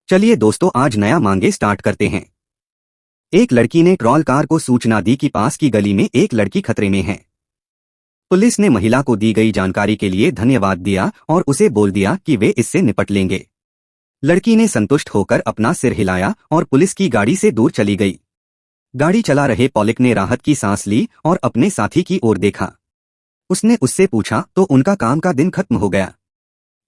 चलिए दोस्तों, आज नया मांगे स्टार्ट करते हैं। एक लड़की ने ट्रॉल कार को सूचना दी कि पास की गली में एक लड़की खतरे में है। पुलिस ने महिला को दी गई जानकारी के लिए धन्यवाद दिया और उसे बोल दिया कि वे इससे निपट लेंगे। लड़की ने संतुष्ट होकर अपना सिर हिलाया और पुलिस की गाड़ी से दूर चली गई। गाड़ी चला रहे पॉलिक ने राहत की सांस ली और अपने साथी की ओर देखा। उसने उससे पूछा तो उनका काम का दिन खत्म हो गया।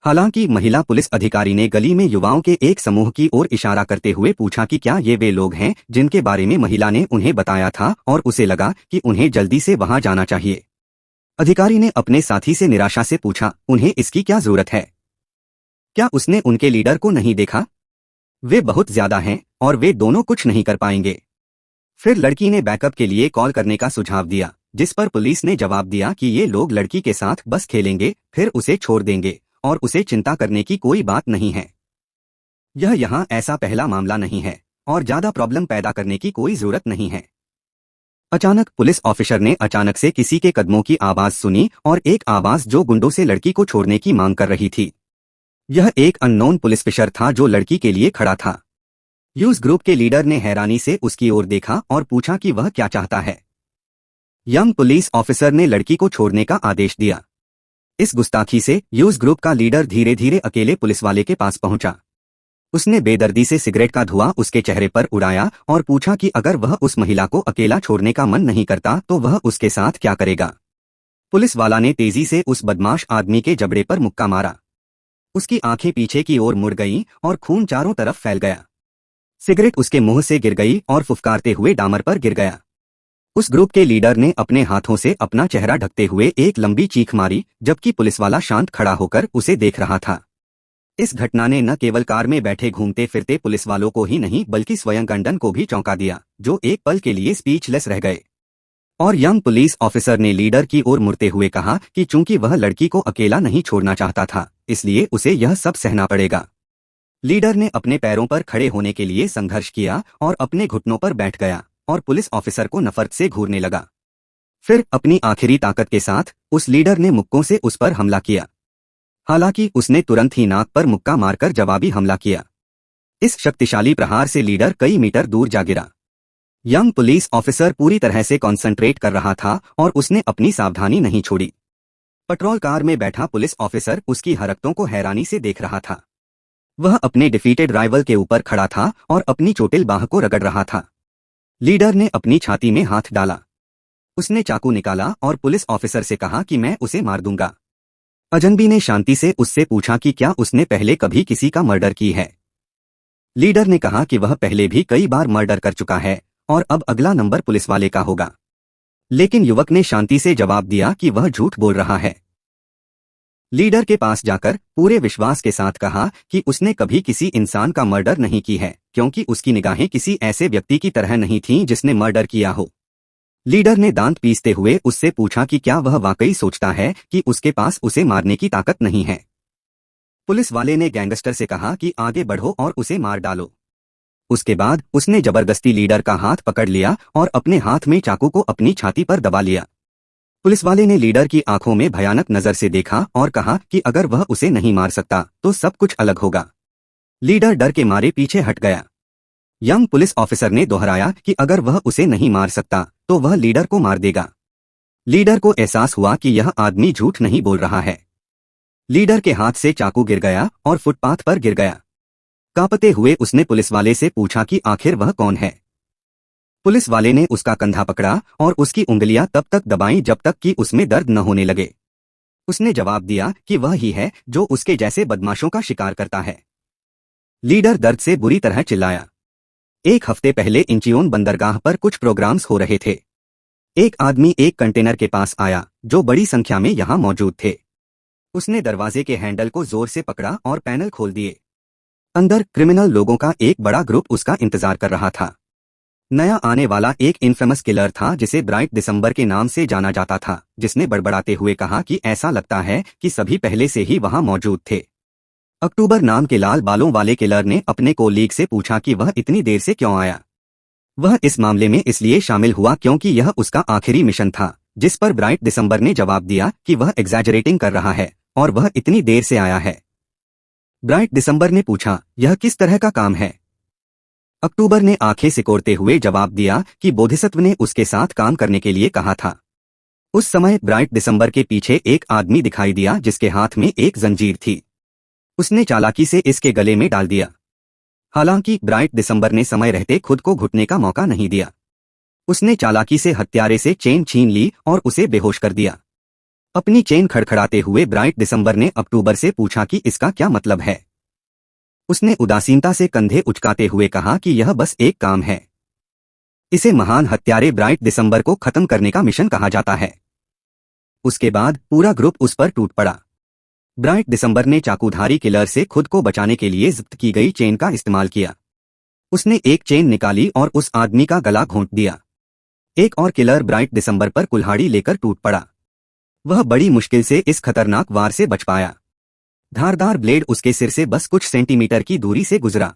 हालांकि महिला पुलिस अधिकारी ने गली में युवाओं के एक समूह की ओर इशारा करते हुए पूछा कि क्या ये वे लोग हैं जिनके बारे में महिला ने उन्हें बताया था, और उसे लगा कि उन्हें जल्दी से वहां जाना चाहिए। अधिकारी ने अपने साथी से निराशा से पूछा, उन्हें इसकी क्या जरूरत है? क्या उसने उनके लीडर को नहीं देखा? वे बहुत ज्यादा हैं और वे दोनों कुछ नहीं कर पाएंगे। फिर लड़की ने बैकअप के लिए कॉल करने का सुझाव दिया, जिस पर पुलिस ने जवाब दिया कि ये लोग लड़की के साथ बस खेलेंगे, फिर उसे छोड़ देंगे और उसे चिंता करने की कोई बात नहीं है। यह यहाँ ऐसा पहला मामला नहीं है और ज्यादा प्रॉब्लम पैदा करने की कोई जरूरत नहीं है। अचानक पुलिस ऑफिसर ने अचानक से किसी के कदमों की आवाज सुनी और एक आवाज जो गुंडों से लड़की को छोड़ने की मांग कर रही थी। यह एक अननोन पुलिस ऑफिसर था जो लड़की के लिए खड़ा था। यूज ग्रुप के लीडर ने हैरानी से उसकी ओर देखा और पूछा कि वह क्या चाहता है। यंग पुलिस ऑफिसर ने लड़की को छोड़ने का आदेश दिया। इस गुस्ताखी से यूज ग्रुप का लीडर धीरे धीरे अकेले पुलिस वाले के पास पहुंचा। उसने बेदर्दी से सिगरेट का धुआं उसके चेहरे पर उड़ाया और पूछा कि अगर वह उस महिला को अकेला छोड़ने का मन नहीं करता तो वह उसके साथ क्या करेगा। पुलिस वाला ने तेजी से उस बदमाश आदमी के जबड़े पर मुक्का मारा। उसकी आंखें पीछे की ओर मुड़ गईं और खून चारों तरफ फैल गया। सिगरेट उसके मुंह से गिर गई और फुफकारते हुए डामर पर गिर गया। उस ग्रुप के लीडर ने अपने हाथों से अपना चेहरा ढकते हुए एक लंबी चीख मारी, जबकि पुलिस वाला शांत खड़ा होकर उसे देख रहा था। इस घटना ने न केवल कार में बैठे घूमते फिरते पुलिस वालों को ही नहीं बल्कि स्वयं गंडन को भी चौंका दिया, जो एक पल के लिए स्पीचलेस रह गए। और यंग पुलिस ऑफिसर ने लीडर की ओर मुड़ते हुए कहा कि चूंकि वह लड़की को अकेला नहीं छोड़ना चाहता था, इसलिए उसे यह सब सहना पड़ेगा। लीडर ने अपने पैरों पर खड़े होने के लिए संघर्ष किया और अपने घुटनों पर बैठ गया और पुलिस ऑफिसर को नफरत से घूरने लगा। फिर अपनी आखिरी ताकत के साथ उस लीडर ने मुक्कों से उस पर हमला किया। हालांकि उसने तुरंत ही नाक पर मुक्का मारकर जवाबी हमला किया। इस शक्तिशाली प्रहार से लीडर कई मीटर दूर जा गिरा। यंग पुलिस ऑफिसर पूरी तरह से कॉन्सेंट्रेट कर रहा था और उसने अपनी सावधानी नहीं छोड़ी। पेट्रोल कार में बैठा पुलिस ऑफिसर उसकी हरकतों को हैरानी से देख रहा था। वह अपने डिफीटेड राइवल के ऊपर खड़ा था और अपनी चोटिल बाह को रगड़ रहा था। लीडर ने अपनी छाती में हाथ डाला। उसने चाकू निकाला और पुलिस ऑफिसर से कहा कि मैं उसे मार दूंगा। अजनबी ने शांति से उससे पूछा कि क्या उसने पहले कभी किसी का मर्डर की है। लीडर ने कहा कि वह पहले भी कई बार मर्डर कर चुका है और अब अगला नंबर पुलिस वाले का होगा। लेकिन युवक ने शांति से जवाब दिया कि वह झूठ बोल रहा है। लीडर के पास जाकर पूरे विश्वास के साथ कहा कि उसने कभी किसी इंसान का मर्डर नहीं की है, क्योंकि उसकी निगाहें किसी ऐसे व्यक्ति की तरह नहीं थीं जिसने मर्डर किया हो। लीडर ने दांत पीसते हुए उससे पूछा कि क्या वह वाकई सोचता है कि उसके पास उसे मारने की ताकत नहीं है। पुलिस वाले ने गैंगस्टर से कहा कि आगे बढ़ो और उसे मार डालो। उसके बाद उसने जबरदस्ती लीडर का हाथ पकड़ लिया और अपने हाथ में चाकू को अपनी छाती पर दबा लिया। पुलिस वाले ने लीडर की आंखों में भयानक नजर से देखा और कहा कि अगर वह उसे नहीं मार सकता तो सब कुछ अलग होगा। लीडर डर के मारे पीछे हट गया। यंग पुलिस ऑफिसर ने दोहराया कि अगर वह उसे नहीं मार सकता तो वह लीडर को मार देगा। लीडर को एहसास हुआ कि यह आदमी झूठ नहीं बोल रहा है। लीडर के हाथ से चाकू गिर गया और फुटपाथ पर गिर गया। कांपते हुए उसने पुलिस वाले से पूछा कि आखिर वह कौन है। पुलिस वाले ने उसका कंधा पकड़ा और उसकी उंगलियां तब तक दबाईं जब तक कि उसमें दर्द न होने लगे। उसने जवाब दिया कि वह ही है जो उसके जैसे बदमाशों का शिकार करता है। लीडर दर्द से बुरी तरह चिल्लाया। एक हफ्ते पहले इंचियोन बंदरगाह पर कुछ प्रोग्राम्स हो रहे थे। एक आदमी एक कंटेनर के पास आया जो बड़ी संख्या में यहां मौजूद थे। उसने दरवाजे के हैंडल को जोर से पकड़ा और पैनल खोल दिए। अंदर क्रिमिनल लोगों का एक बड़ा ग्रुप उसका इंतजार कर रहा था। नया आने वाला एक इनफेमस किलर था जिसे ब्राइट दिसंबर के नाम से जाना जाता था, जिसने बड़बड़ाते हुए कहा कि ऐसा लगता है कि सभी पहले से ही वहां मौजूद थे। अक्टूबर नाम के लाल बालों वाले किलर ने अपने कोलीग से पूछा कि वह इतनी देर से क्यों आया। वह इस मामले में इसलिए शामिल हुआ क्योंकि यह उसका आखिरी मिशन था, जिस पर ब्राइट दिसंबर ने जवाब दिया कि वह एग्जैजरेटिंग कर रहा है और वह इतनी देर से आया है। ब्राइट दिसंबर ने पूछा, यह किस तरह का काम है? अक्टूबर ने आंखें सिकोड़ते हुए जवाब दिया कि बोधिसत्व ने उसके साथ काम करने के लिए कहा था। उस समय ब्राइट दिसंबर के पीछे एक आदमी दिखाई दिया जिसके हाथ में एक जंजीर थी। उसने चालाकी से इसके गले में डाल दिया। हालांकि ब्राइट दिसंबर ने समय रहते खुद को घुटने का मौका नहीं दिया। उसने चालाकी से हत्यारे से चेन छीन ली और उसे बेहोश कर दिया। अपनी चेन खड़खड़ाते हुए ब्राइट दिसंबर ने अक्टूबर से पूछा कि इसका क्या मतलब है। उसने उदासीनता से कंधे उचकाते हुए कहा कि यह बस एक काम है। इसे महान हत्यारे ब्राइट दिसंबर को खत्म करने का मिशन कहा जाता है। उसके बाद पूरा ग्रुप उस पर टूट पड़ा। ब्राइट दिसंबर ने चाकूधारी किलर से खुद को बचाने के लिए जब्त की गई चेन का इस्तेमाल किया। उसने एक चेन निकाली और उस आदमी का गला घोंट दिया। एक और किलर ब्राइट दिसंबर पर कुल्हाड़ी लेकर टूट पड़ा। वह बड़ी मुश्किल से इस खतरनाक वार से बच पाया। धारदार ब्लेड उसके सिर से बस कुछ सेंटीमीटर की दूरी से गुजरा।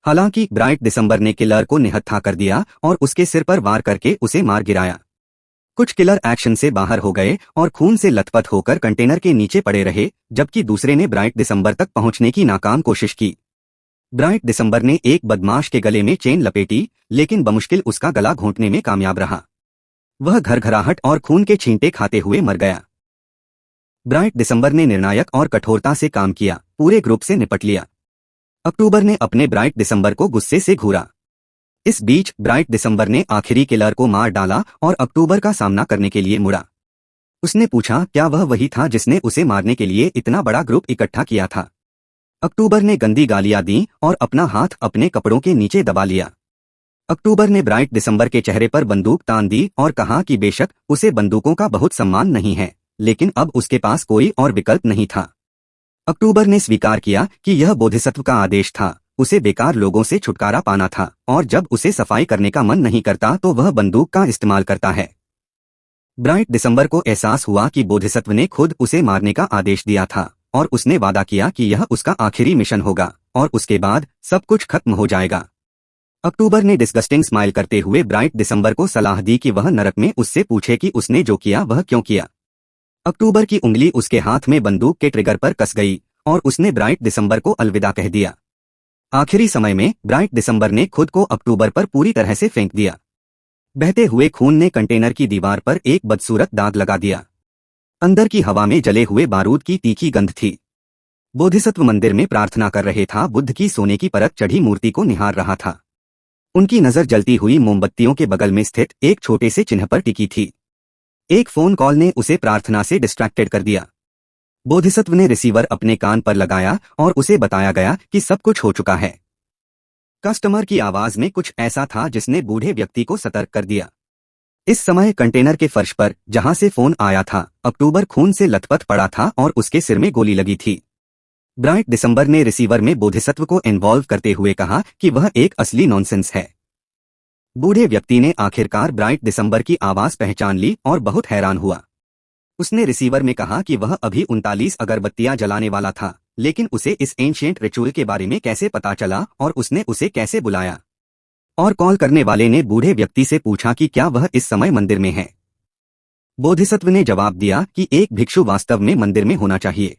हालांकि ब्राइट दिसंबर ने किलर को निहत्था कर दिया और उसके सिर पर वार करके उसे मार गिराया। कुछ किलर एक्शन से बाहर हो गए और खून से लथपथ होकर कंटेनर के नीचे पड़े रहे, जबकि दूसरे ने ब्राइट दिसंबर तक पहुंचने की नाकाम कोशिश की। ब्राइट दिसंबर ने एक बदमाश के गले में चेन लपेटी, लेकिन बमुश्किल उसका गला घोंटने में कामयाब रहा। वह घरघराहट और खून के छींटे खाते हुए मर गया। ब्राइट दिसंबर ने निर्णायक और कठोरता से काम किया, पूरे ग्रुप से निपट लिया। अक्टूबर ने अपने ब्राइट दिसंबर को गुस्से से घूरा। इस बीच ब्राइट दिसंबर ने आखिरी किलर को मार डाला और अक्टूबर का सामना करने के लिए मुड़ा। उसने पूछा, क्या वह वही था जिसने उसे मारने के लिए इतना बड़ा ग्रुप इकट्ठा किया था? अक्टूबर ने गंदी गालियां दी और अपना हाथ अपने कपड़ों के नीचे दबा लिया। अक्टूबर ने ब्राइट दिसंबर के चेहरे पर बंदूक तान दी और कहा कि बेशक उसे बंदूकों का बहुत सम्मान नहीं है, लेकिन अब उसके पास कोई और विकल्प नहीं था। अक्टूबर ने स्वीकार किया कि यह बोधिसत्व का आदेश था। उसे बेकार लोगों से छुटकारा पाना था और जब उसे सफाई करने का मन नहीं करता तो वह बंदूक का इस्तेमाल करता है। ब्राइट दिसंबर को एहसास हुआ कि बोधिसत्व ने खुद उसे मारने का आदेश दिया था और उसने वादा किया कि यह उसका आखिरी मिशन होगा और उसके बाद सब कुछ खत्म हो जाएगा। अक्टूबर ने डिस्गस्टिंग स्माइल करते हुए ब्राइट दिसंबर को सलाह दी कि वह नरक में उससे पूछे कि उसने जो किया वह क्यों किया। अक्टूबर की उंगली उसके हाथ में बंदूक के ट्रिगर पर कस गई और उसने ब्राइट दिसंबर को अलविदा कह दिया। आखिरी समय में ब्राइट दिसंबर ने खुद को अक्टूबर पर पूरी तरह से फेंक दिया। बहते हुए खून ने कंटेनर की दीवार पर एक बदसूरत दाग लगा दिया। अंदर की हवा में जले हुए बारूद की तीखी गंध थी। बोधिसत्व मंदिर में प्रार्थना कर रहे था। बुद्ध की सोने की परत चढ़ी मूर्ति को निहार रहा था। उनकी नजर जलती हुई मोमबत्तियों के बगल में स्थित एक छोटे से चिन्ह पर टिकी थी। एक फोन कॉल ने उसे प्रार्थना से डिस्ट्रैक्टेड कर दिया। बोधिसत्व ने रिसीवर अपने कान पर लगाया और उसे बताया गया कि सब कुछ हो चुका है। कस्टमर की आवाज में कुछ ऐसा था जिसने बूढ़े व्यक्ति को सतर्क कर दिया। इस समय कंटेनर के फर्श पर, जहां से फोन आया था, अक्टूबर खून से लथपथ पड़ा था और उसके सिर में गोली लगी थी। ब्राइट दिसंबर ने रिसीवर में बोधिसत्व को इन्वॉल्व करते हुए कहा कि वह एक असली नॉनसेंस है। बूढ़े व्यक्ति ने आखिरकार ब्राइट दिसंबर की आवाज पहचान ली और बहुत हैरान हुआ। उसने रिसीवर में कहा कि वह अभी 39 अगरबत्तियां जलाने वाला था, लेकिन उसे इस एंशिएंट रिचुअल के बारे में कैसे पता चला और उसने उसे कैसे बुलाया। और कॉल करने वाले ने बूढ़े व्यक्ति से पूछा कि क्या वह इस समय मंदिर में है। बोधिसत्व ने जवाब दिया कि एक भिक्षु वास्तव में मंदिर में होना चाहिए।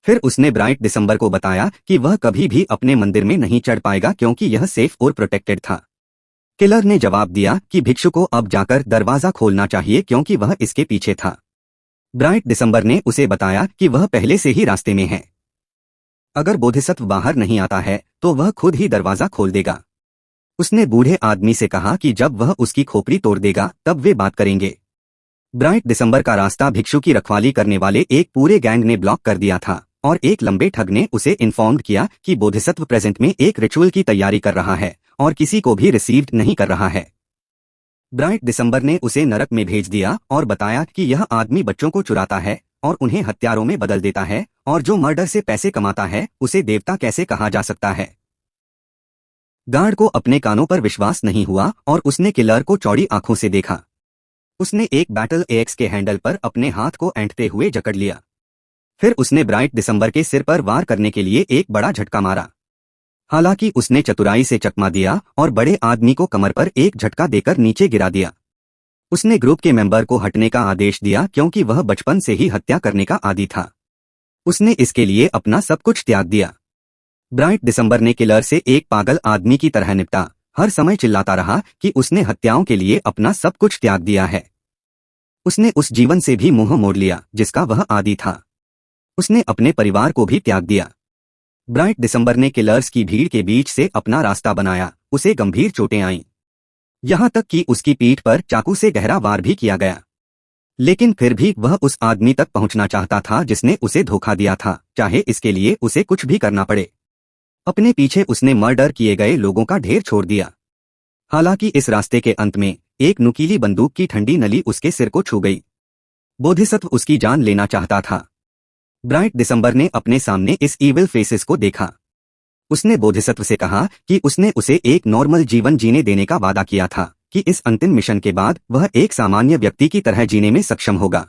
फिर उसने ब्राइट दिसंबर को बताया कि वह कभी भी अपने मंदिर में नहीं चढ़ पाएगा क्योंकि यह सेफ और प्रोटेक्टेड था। किलर ने जवाब दिया कि भिक्षु को अब जाकर दरवाजा खोलना चाहिए क्योंकि वह इसके पीछे था। ब्राइट दिसंबर ने उसे बताया कि वह पहले से ही रास्ते में है। अगर बोधिसत्व बाहर नहीं आता है तो वह खुद ही दरवाजा खोल देगा। उसने बूढ़े आदमी से कहा कि जब वह उसकी खोपड़ी तोड़ देगा तब वे बात करेंगे। ब्राइट दिसंबर का रास्ता भिक्षु की रखवाली करने वाले एक पूरे गैंग ने ब्लॉक कर दिया था और एक लंबे ठग ने उसे इन्फॉर्म्ड किया कि बोधिसत्व प्रेजेंट में एक रिचुअल की तैयारी कर रहा है और किसी को भी रिसीव्ड नहीं कर रहा है। ब्राइट दिसंबर ने उसे नरक में भेज दिया और बताया कि यह आदमी बच्चों को चुराता है और उन्हें हत्यारों में बदल देता है और जो मर्डर से पैसे कमाता है उसे देवता कैसे कहा जा सकता है। गार्ड को अपने कानों पर विश्वास नहीं हुआ और उसने किलर को चौड़ी आंखों से देखा। उसने एक बैटल एक्स के हैंडल पर अपने हाथ को ऐंठते हुए जकड़ लिया। फिर उसने ब्राइट दिसंबर के सिर पर वार करने के लिए एक बड़ा झटका मारा। हालांकि उसने चतुराई से चकमा दिया और बड़े आदमी को कमर पर एक झटका देकर नीचे गिरा दिया। उसने ग्रुप के मेंबर को हटने का आदेश दिया क्योंकि वह बचपन से ही हत्या करने का आदी था। उसने इसके लिए अपना सब कुछ त्याग दिया। ब्राइट दिसंबर ने किलर से एक पागल आदमी की तरह निपटा, हर समय चिल्लाता रहा कि उसने हत्याओं के लिए अपना सब कुछ त्याग दिया है। उसने उस जीवन से भी मुंह मोड़ लिया जिसका वह आदी था। उसने अपने परिवार को भी त्याग दिया। ब्राइट दिसंबर ने किलर्स की भीड़ के बीच से अपना रास्ता बनाया। उसे गंभीर चोटें आईं, यहां तक कि उसकी पीठ पर चाकू से गहरा वार भी किया गया। लेकिन फिर भी वह उस आदमी तक पहुंचना चाहता था जिसने उसे धोखा दिया था, चाहे इसके लिए उसे कुछ भी करना पड़े। अपने पीछे उसने मर्डर किए गए लोगों का ढेर छोड़ दिया। हालांकि इस रास्ते के अंत में एक नुकीली बंदूक की ठंडी नली उसके सिर को छू गई। बोधिसत्व उसकी जान लेना चाहता था। ब्राइट दिसंबर ने अपने सामने इस ईविल फेसेस को देखा। उसने बोधिसत्व से कहा कि उसने उसे एक नॉर्मल जीवन जीने देने का वादा किया था, कि इस अंतिम मिशन के बाद वह एक सामान्य व्यक्ति की तरह जीने में सक्षम होगा।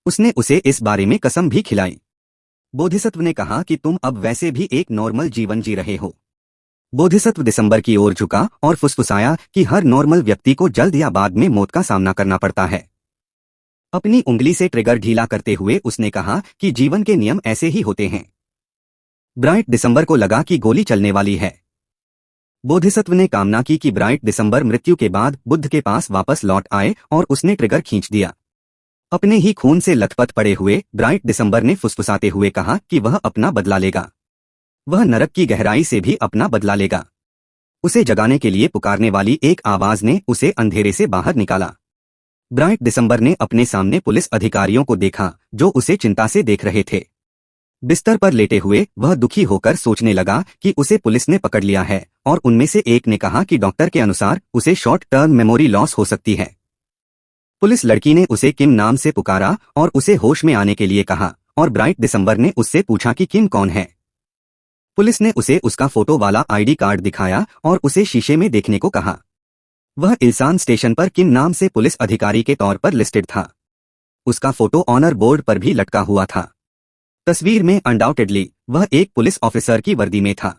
उसने उसे इस बारे में कसम भी खिलाई। बोधिसत्व ने कहा कि तुम अब वैसे भी एक नॉर्मल जीवन जी रहे हो। बोधिसत्व दिसंबर की ओर झुका और फुसफुसाया कि हर नॉर्मल व्यक्ति को जल्द या बाद में मौत का सामना करना पड़ता है। अपनी उंगली से ट्रिगर ढीला करते हुए उसने कहा कि जीवन के नियम ऐसे ही होते हैं। ब्राइट दिसंबर को लगा कि गोली चलने वाली है। बोधिसत्व ने कामना की कि ब्राइट दिसंबर मृत्यु के बाद बुद्ध के पास वापस लौट आए और उसने ट्रिगर खींच दिया। अपने ही खून से लथपथ पड़े हुए ब्राइट दिसंबर ने फुसफुसाते हुए कहा कि वह अपना बदला लेगा। वह नरक की गहराई से भी अपना बदला लेगा। उसे जगाने के लिए पुकारने वाली एक आवाज ने उसे अंधेरे से बाहर निकाला। ब्राइट दिसंबर ने अपने सामने पुलिस अधिकारियों को देखा जो उसे चिंता से देख रहे थे। बिस्तर पर लेटे हुए वह दुखी होकर सोचने लगा कि उसे पुलिस ने पकड़ लिया है और उनमें से एक ने कहा कि डॉक्टर के अनुसार उसे शॉर्ट टर्म मेमोरी लॉस हो सकती है। पुलिस लड़की ने उसे किम नाम से पुकारा और उसे होश में आने के लिए कहा और ब्राइट दिसंबर ने उससे पूछा कि किम कौन है। पुलिस ने उसे उसका फोटो वाला आईडी कार्ड दिखाया और उसे शीशे में देखने को कहा। वह इल्सान स्टेशन पर किम नाम से पुलिस अधिकारी के तौर पर लिस्टेड था। उसका फोटो ऑनर बोर्ड पर भी लटका हुआ था। तस्वीर में अनडाउटेडली वह एक पुलिस ऑफिसर की वर्दी में था।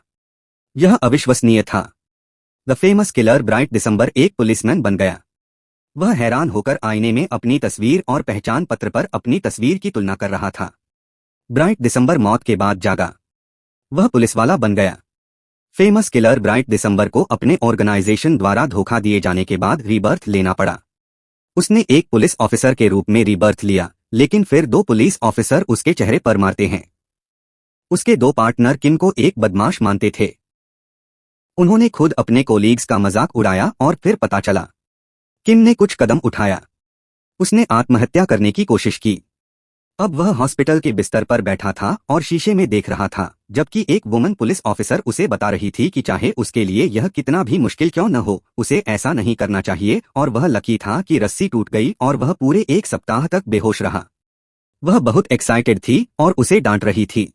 यह अविश्वसनीय था। द फेमस किलर ब्राइट दिसंबर एक पुलिसमैन बन गया। वह हैरान होकर आईने में अपनी तस्वीर और पहचान पत्र पर अपनी तस्वीर की तुलना कर रहा था। ब्राइट दिसंबर मौत के बाद जागा। वह पुलिसवाला बन गया। फेमस किलर ब्राइट दिसंबर को अपने ऑर्गेनाइजेशन द्वारा धोखा दिए जाने के बाद रीबर्थ लेना पड़ा। उसने एक पुलिस ऑफिसर के रूप में रीबर्थ लिया, लेकिन फिर दो पुलिस ऑफिसर उसके चेहरे पर मारते हैं। उसके दो पार्टनर किम को एक बदमाश मानते थे। उन्होंने खुद अपने कोलीग्स का मजाक उड़ाया और फिर पता चला। किम ने कुछ कदम उठाया। उसने आत्महत्या करने की कोशिश की। अब वह हॉस्पिटल के बिस्तर पर बैठा था और शीशे में देख रहा था, जबकि एक वुमन पुलिस ऑफिसर उसे बता रही थी कि चाहे उसके लिए यह कितना भी मुश्किल क्यों न हो, उसे ऐसा नहीं करना चाहिए। और वह लकी था कि रस्सी टूट गई और वह पूरे एक सप्ताह तक बेहोश रहा। वह बहुत एक्साइटेड थी और उसे डांट रही थी।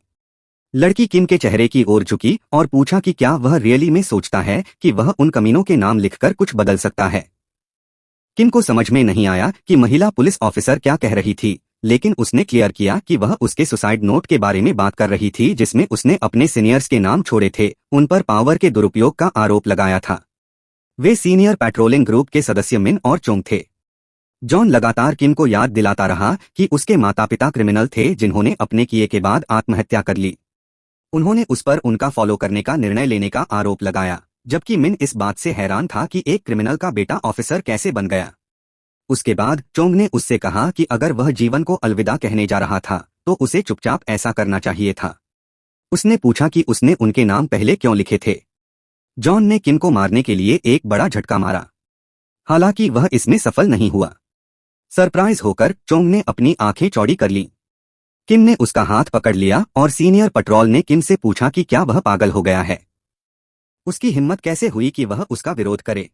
लड़की किम के चेहरे की ओर झुकी और पूछा कि क्या वह रियली में सोचता है कि वह उन कमीनों के नाम लिखकर कुछ बदल सकता है। किम को समझ में नहीं आया कि महिला पुलिस ऑफिसर क्या कह रही थी, लेकिन उसने क्लियर किया कि वह उसके सुसाइड नोट के बारे में बात कर रही थी जिसमें उसने अपने सीनियर्स के नाम छोड़े थे, उन पर पावर के दुरुपयोग का आरोप लगाया था। वे सीनियर पेट्रोलिंग ग्रुप के सदस्य मिन और चोंग थे। जॉन लगातार किम को याद दिलाता रहा कि उसके माता पिता क्रिमिनल थे जिन्होंने अपने किए के बाद आत्महत्या कर ली। उन्होंने उस पर उनका फॉलो करने का निर्णय लेने का आरोप लगाया, जबकि मिन इस बात से हैरान था कि एक क्रिमिनल का बेटा ऑफिसर कैसे बन गया। उसके बाद चोंग ने उससे कहा कि अगर वह जीवन को अलविदा कहने जा रहा था तो उसे चुपचाप ऐसा करना चाहिए था। उसने पूछा कि उसने उनके नाम पहले क्यों लिखे थे। जॉन ने किम को मारने के लिए एक बड़ा झटका मारा, हालांकि वह इसमें सफल नहीं हुआ। सरप्राइज होकर चोंग ने अपनी आंखें चौड़ी कर लीं। किम ने उसका हाथ पकड़ लिया और सीनियर पेट्रोल ने किम से पूछा कि क्या वह पागल हो गया है। उसकी हिम्मत कैसे हुई कि वह उसका विरोध करे।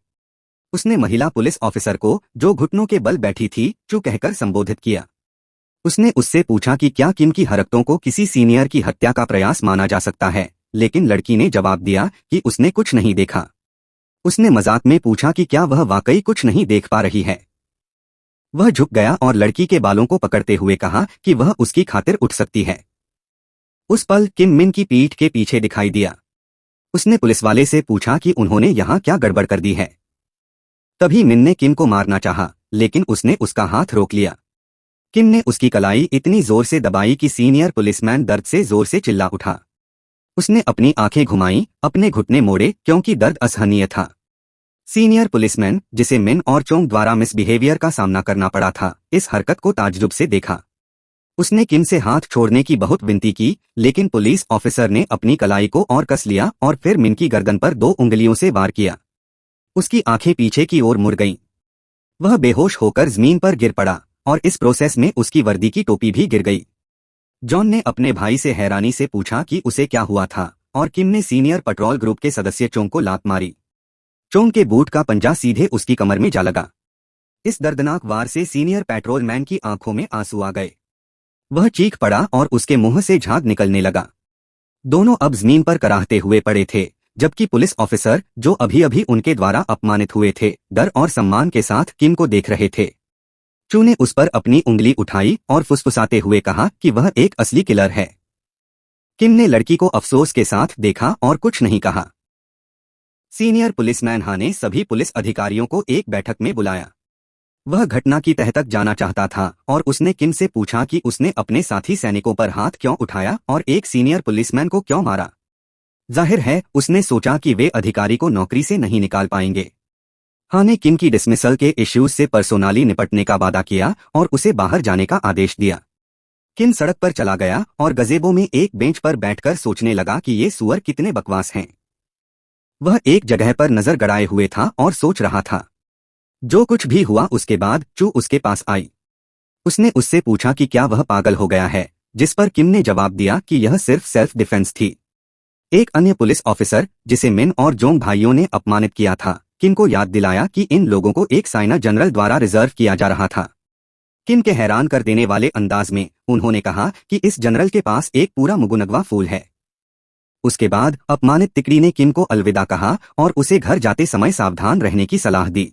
उसने महिला पुलिस ऑफिसर को, जो घुटनों के बल बैठी थी, चू कहकर संबोधित किया। उसने उससे पूछा कि क्या किम की हरकतों को किसी सीनियर की हत्या का प्रयास माना जा सकता है, लेकिन लड़की ने जवाब दिया कि उसने कुछ नहीं देखा। उसने मजाक में पूछा कि क्या वह वाकई कुछ नहीं देख पा रही है। वह झुक गया और लड़की के बालों को पकड़ते हुए कहा कि वह उसकी खातिर उठ सकती है। उस पल किम मिन की पीठ के पीछे दिखाई दिया। उसने पुलिसवाले से पूछा कि उन्होंने यहाँ क्या गड़बड़ कर दी है। तभी मिन ने किम को मारना चाहा, लेकिन उसने उसका हाथ रोक लिया। किम ने उसकी कलाई इतनी जोर से दबाई कि सीनियर पुलिसमैन दर्द से जोर से चिल्ला उठा। उसने अपनी आंखें घुमाई, अपने घुटने मोड़े क्योंकि दर्द असहनीय था। सीनियर पुलिसमैन, जिसे मिन और चोंग द्वारा मिसबिहेवियर का सामना करना पड़ा था, इस हरकत को ताज्जुब से देखा। उसने किम से हाथ छोड़ने की बहुत विनती की, लेकिन पुलिस ऑफिसर ने अपनी कलाई को और कस लिया और फिर मिन की गर्दन पर 2 उंगलियों से वार किया। उसकी आंखें पीछे की ओर मुड़ गईं। वह बेहोश होकर जमीन पर गिर पड़ा और इस प्रोसेस में उसकी वर्दी की टोपी भी गिर गई। जॉन ने अपने भाई से हैरानी से पूछा कि उसे क्या हुआ था, और किम ने सीनियर पेट्रोल ग्रुप के सदस्य चोंग को लात मारी। चोंग के बूट का पंजा सीधे उसकी कमर में जा लगा। इस दर्दनाक वार से सीनियर पेट्रोलमैन की आंखों में आंसू आ गए। वह चीख पड़ा और उसके मुंह से झाग निकलने लगा। दोनों अब जमीन पर कराहते हुए पड़े थे, जबकि पुलिस ऑफिसर, जो अभी अभी उनके द्वारा अपमानित हुए थे, डर और सम्मान के साथ किम को देख रहे थे। चू ने उस पर अपनी उंगली उठाई और फुसफुसाते हुए कहा कि वह एक असली किलर है। किम ने लड़की को अफसोस के साथ देखा और कुछ नहीं कहा। सीनियर पुलिसमैन हा ने सभी पुलिस अधिकारियों को एक बैठक में बुलाया। वह घटना की तह तक जाना चाहता था और उसने किम से पूछा कि उसने अपने साथी सैनिकों पर हाथ क्यों उठाया और एक सीनियर पुलिसमैन को क्यों मारा। जाहिर है उसने सोचा कि वे अधिकारी को नौकरी से नहीं निकाल पाएंगे। हा ने किम की डिसमिसल के इश्यूज से पर्सोनाली निपटने का वादा किया और उसे बाहर जाने का आदेश दिया। किम सड़क पर चला गया और गजेबो में एक बेंच पर बैठकर सोचने लगा कि ये सुअर कितने बकवास हैं। वह एक जगह पर नजर गड़ाए हुए था और सोच रहा था। जो कुछ भी हुआ उसके बाद चू उसके पास आई। उसने उससे पूछा कि क्या वह पागल हो गया है, जिस पर किम ने जवाब दिया कि यह सिर्फ सेल्फ डिफेंस थी। एक अन्य पुलिस ऑफिसर, जिसे मिन और जोंग भाइयों ने अपमानित किया था, किम को याद दिलाया कि इन लोगों को एक साइना जनरल द्वारा रिजर्व किया जा रहा था। किम के हैरान कर देने वाले अंदाज में उन्होंने कहा कि इस जनरल के पास एक पूरा मुगुनगवा फूल है। उसके बाद अपमानित तिकड़ी ने किम को अलविदा कहा और उसे घर जाते समय सावधान रहने की सलाह दी।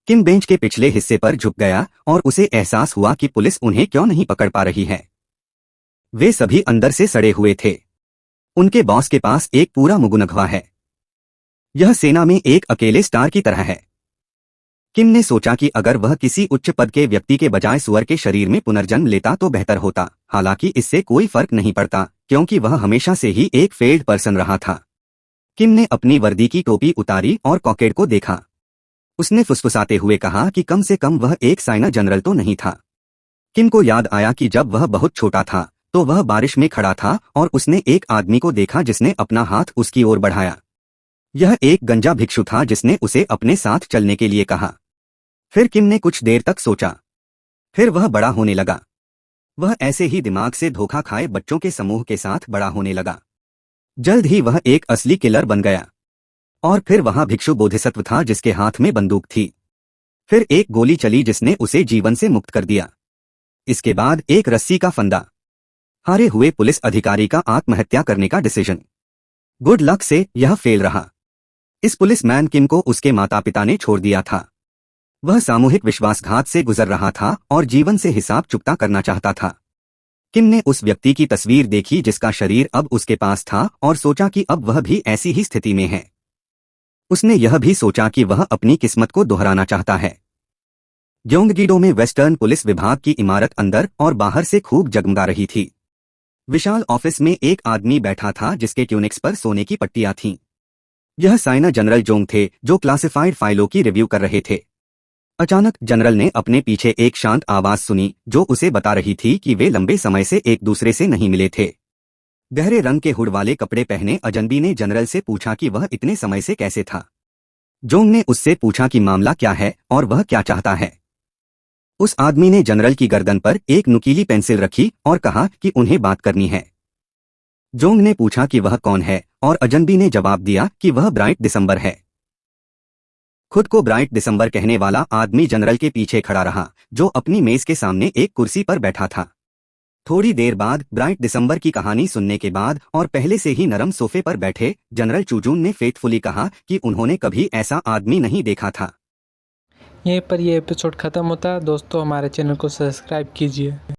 किम बेंच के पिछले हिस्से पर झुक गया और उसे एहसास हुआ कि पुलिस उन्हें क्यों नहीं पकड़ पा रही है। वे सभी अंदर से सड़े हुए थे। उनके बॉस के पास एक पूरा मुगुनगवा है। यह सेना में एक अकेले स्टार की तरह है। किम ने सोचा कि अगर वह किसी उच्च पद के व्यक्ति के बजाय सुअर के शरीर में पुनर्जन्म लेता तो बेहतर होता। हालांकि इससे कोई फर्क नहीं पड़ता, क्योंकि वह हमेशा से ही एक फेल्ड पर्सन रहा था। किम ने अपनी वर्दी की टोपी उतारी और कॉकेड को देखा। उसने फुसफुसाते हुए कहा कि कम से कम वह एक साइना जनरल तो नहीं था। किम को याद आया कि जब वह बहुत छोटा था तो वह बारिश में खड़ा था और उसने एक आदमी को देखा जिसने अपना हाथ उसकी ओर बढ़ाया। यह एक गंजा भिक्षु था जिसने उसे अपने साथ चलने के लिए कहा। फिर किम ने कुछ देर तक सोचा। फिर वह बड़ा होने लगा। वह ऐसे ही दिमाग से धोखा खाए बच्चों के समूह के साथ बड़ा होने लगा। जल्द ही वह एक असली किलर बन गया। और फिर वहां भिक्षु बोधिसत्व था जिसके हाथ में बंदूक थी। फिर एक गोली चली जिसने उसे जीवन से मुक्त कर दिया। इसके बाद एक रस्सी का फंदा। हारे हुए पुलिस अधिकारी का आत्महत्या करने का डिसीजन। गुड लक से यह फेल रहा। इस पुलिसमैन किम को उसके माता पिता ने छोड़ दिया था। वह सामूहिक विश्वासघात से गुजर रहा था और जीवन से हिसाब चुकता करना चाहता था। किम ने उस व्यक्ति की तस्वीर देखी जिसका शरीर अब उसके पास था और सोचा कि अब वह भी ऐसी ही स्थिति में है। उसने यह भी सोचा कि वह अपनी किस्मत को दोहराना चाहता है। ग्योंगगिडो में वेस्टर्न पुलिस विभाग की इमारत अंदर और बाहर से खूब जगमगा रही थी। विशाल ऑफिस में एक आदमी बैठा था जिसके ट्यूनिक्स पर सोने की पट्टियां थीं। यह साइना जनरल जोंग थे जो क्लासिफाइड फाइलों की रिव्यू कर रहे थे। अचानक जनरल ने अपने पीछे एक शांत आवाज सुनी जो उसे बता रही थी कि वे लंबे समय से एक दूसरे से नहीं मिले थे। गहरे रंग के हुड वाले कपड़े पहने अजनबी ने जनरल से पूछा कि वह इतने समय से कैसे था। जोंग ने उससे पूछा कि मामला क्या है और वह क्या चाहता है। उस आदमी ने जनरल की गर्दन पर एक नुकीली पेंसिल रखी और कहा कि उन्हें बात करनी है। जोंग ने पूछा कि वह कौन है और अजनबी ने जवाब दिया कि वह ब्राइट दिसंबर है। खुद को ब्राइट दिसंबर कहने वाला आदमी जनरल के पीछे खड़ा रहा, जो अपनी मेज के सामने एक कुर्सी पर बैठा था। थोड़ी देर बाद ब्राइट दिसंबर की कहानी सुनने के बाद और पहले से ही नरम सोफे पर बैठे जनरल चूजून ने फेथफुली कहा कि उन्होंने कभी ऐसा आदमी नहीं देखा था। यहीं पर ये एपिसोड ख़त्म होता है। दोस्तों हमारे चैनल को सब्सक्राइब कीजिए।